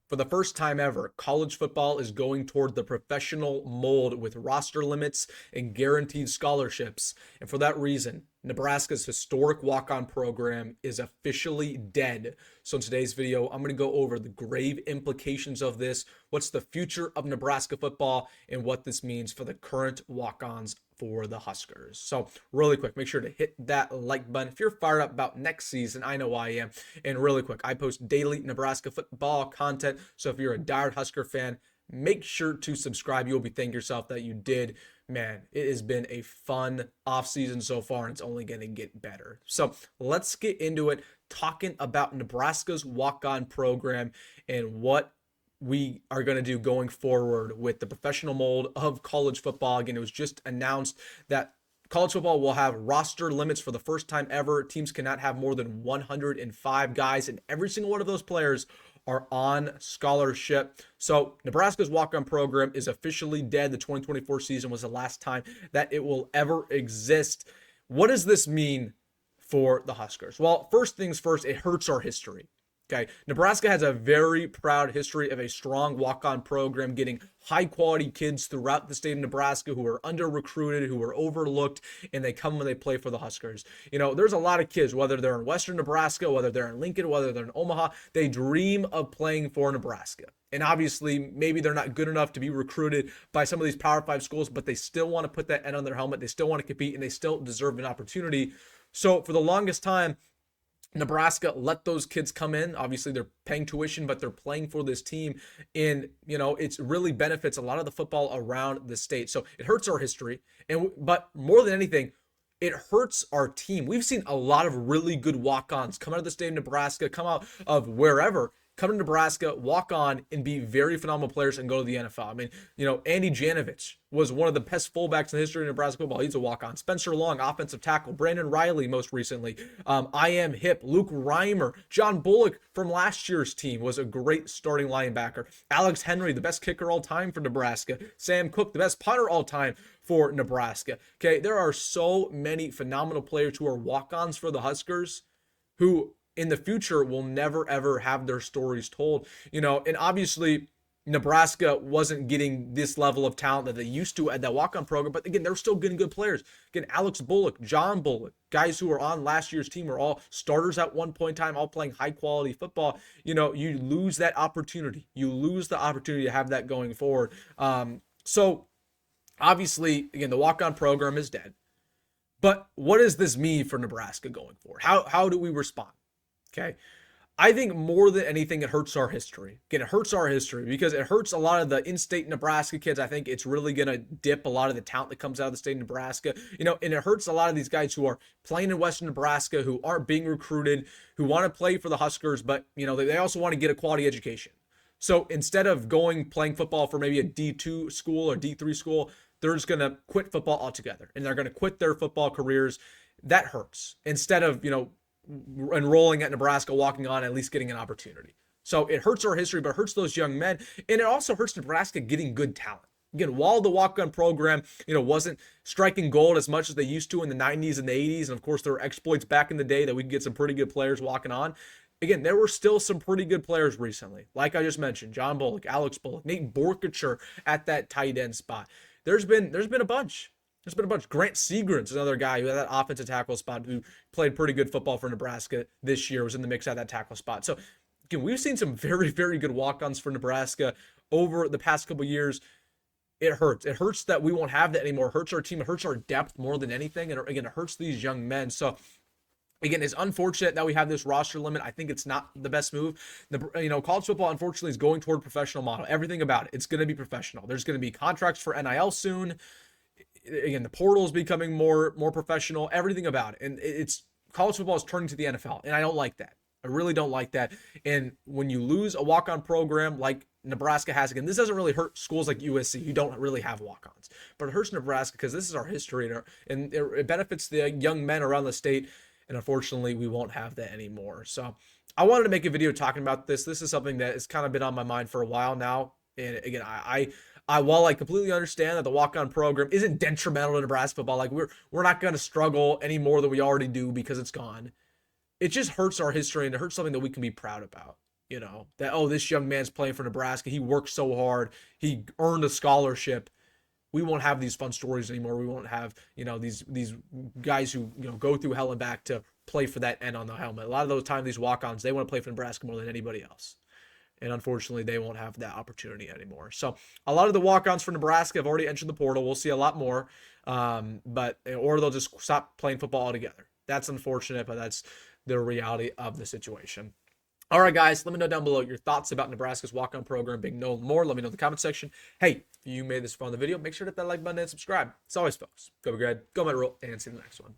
For the first time ever, college football is going toward the professional mold with roster limits and guaranteed scholarships. And for that reason, Nebraska's historic walk-on program is officially dead. So in today's video, I'm going to go over the grave implications of this, what's the future of Nebraska football, and what this means for the current walk-ons for the Huskers. So really quick, make sure to hit that like button if you're fired up about next season. I know I am. And really quick, I post daily Nebraska football content. So if you're a diehard Husker fan, make sure to subscribe. You'll be thanking yourself that you did. Man, it has been a fun offseason so far, and it's only going to get better. So let's get into it, talking about Nebraska's walk-on program and what we are going to do going forward with the professional mold of college football. Again, it was just announced that college football will have roster limits for the first time ever. Teams cannot have more than 105 guys, and every single one of those players are on scholarship. So Nebraska's walk-on program is officially dead. The 2024 season was the last time that it will ever exist. What does this mean for the Huskers? Well, first things first, it hurts our history. Okay, Nebraska has a very proud history of a strong walk-on program, getting high-quality kids throughout the state of Nebraska who are under-recruited, who are overlooked, and they come when they play for the Huskers. You know, there's a lot of kids, whether they're in Western Nebraska, whether they're in Lincoln, whether they're in Omaha, they dream of playing for Nebraska. And obviously, maybe they're not good enough to be recruited by some of these Power 5 schools, but they still want to put that N on their helmet. They still want to compete, and they still deserve an opportunity. So for the longest time, Nebraska let those kids come in. Obviously, they're paying tuition, but they're playing for this team. And, you know, it really benefits a lot of the football around the state. So it hurts our history. But more than anything, it hurts our team. We've seen a lot of really good walk-ons come out of the state of Nebraska, come out of wherever, come to Nebraska, walk on, and be very phenomenal players and go to the NFL. I mean, you know, Andy Janovich was one of the best fullbacks in the history of Nebraska football. He's a walk-on. Spencer Long, offensive tackle. Brandon Riley, most recently. I Am Hip. Luke Reimer. John Bullock from last year's team was a great starting linebacker. Alex Henry, the best kicker all time for Nebraska. Sam Cook, the best punter all time for Nebraska. Okay, there are so many phenomenal players who are walk-ons for the Huskers who in the future will never ever have their stories told, you know. And obviously Nebraska wasn't getting this level of talent that they used to at that walk-on program, but again, they're still getting good players. Again, Alex Bullock, John Bullock, guys who were on last year's team were all starters at one point in time, all playing high quality football. You know, you lose that opportunity. You lose the opportunity to have that going forward. So obviously, again, the walk-on program is dead. But what does this mean for Nebraska going forward? How do we respond? Okay. I think more than anything, it hurts our history. Again, it hurts our history because it hurts a lot of the in-state Nebraska kids. I think it's really going to dip a lot of the talent that comes out of the state of Nebraska, you know, and it hurts a lot of these guys who are playing in Western Nebraska, who aren't being recruited, who want to play for the Huskers, but, you know, they also want to get a quality education. So instead of playing football for maybe a D2 school or D3 school, they're just going to quit football altogether and they're going to quit their football careers. That hurts. Instead of, you know, enrolling at Nebraska, walking on, at least getting an opportunity. So it hurts our history, but it hurts those young men. And it also hurts Nebraska getting good talent. Again, while the walk-on program, you know, wasn't striking gold as much as they used to in the 90s and the 80s, and of course there were exploits back in the day that we could get some pretty good players walking on. Again, there were still some pretty good players recently. Like I just mentioned, John Bullock, Alex Bullock, Nate Borkacher at that tight end spot. There's been a bunch. There's been a bunch. Grant Seagren's another guy who had that offensive tackle spot who played pretty good football for Nebraska this year, was in the mix at that tackle spot. So, again, we've seen some very, very good walk-ons for Nebraska over the past couple of years. It hurts. It hurts that we won't have that anymore. It hurts our team. It hurts our depth more than anything. And, again, it hurts these young men. So, again, it's unfortunate that we have this roster limit. I think it's not the best move. You know, college football, unfortunately, is going toward professional model. Everything about it. It's going to be professional. There's going to be contracts for NIL soon. Again, the portal is becoming more professional, everything about it. And it's college football is turning to the NFL. And I don't like that. I really don't like that. And when you lose a walk-on program like Nebraska has, again, this doesn't really hurt schools like USC who don't really have walk-ons, but it hurts Nebraska because this is our history and it benefits the young men around the state. And unfortunately, we won't have that anymore. So I wanted to make a video talking about this. This is something that has kind of been on my mind for a while now. And again, while I completely understand that the walk-on program isn't detrimental to Nebraska football, like we're not going to struggle any more than we already do because it's gone. It just hurts our history and it hurts something that we can be proud about. that, oh, this young man's playing for Nebraska. He worked so hard. He earned a scholarship. We won't have these fun stories anymore. We won't have, these guys who, go through hell and back to play for that N on the helmet. A lot of those times, these walk-ons, they want to play for Nebraska more than anybody else. And unfortunately, they won't have that opportunity anymore. So a lot of the walk-ons for Nebraska have already entered the portal. We'll see a lot more, or they'll just stop playing football altogether. That's unfortunate, but that's the reality of the situation. All right, guys, let me know down below your thoughts about Nebraska's walk-on program being known more. Let me know in the comment section. Hey, if you made this fun in the video, make sure to hit that like button and subscribe. As always, folks, go be good, go Rhule, and see you in the next one.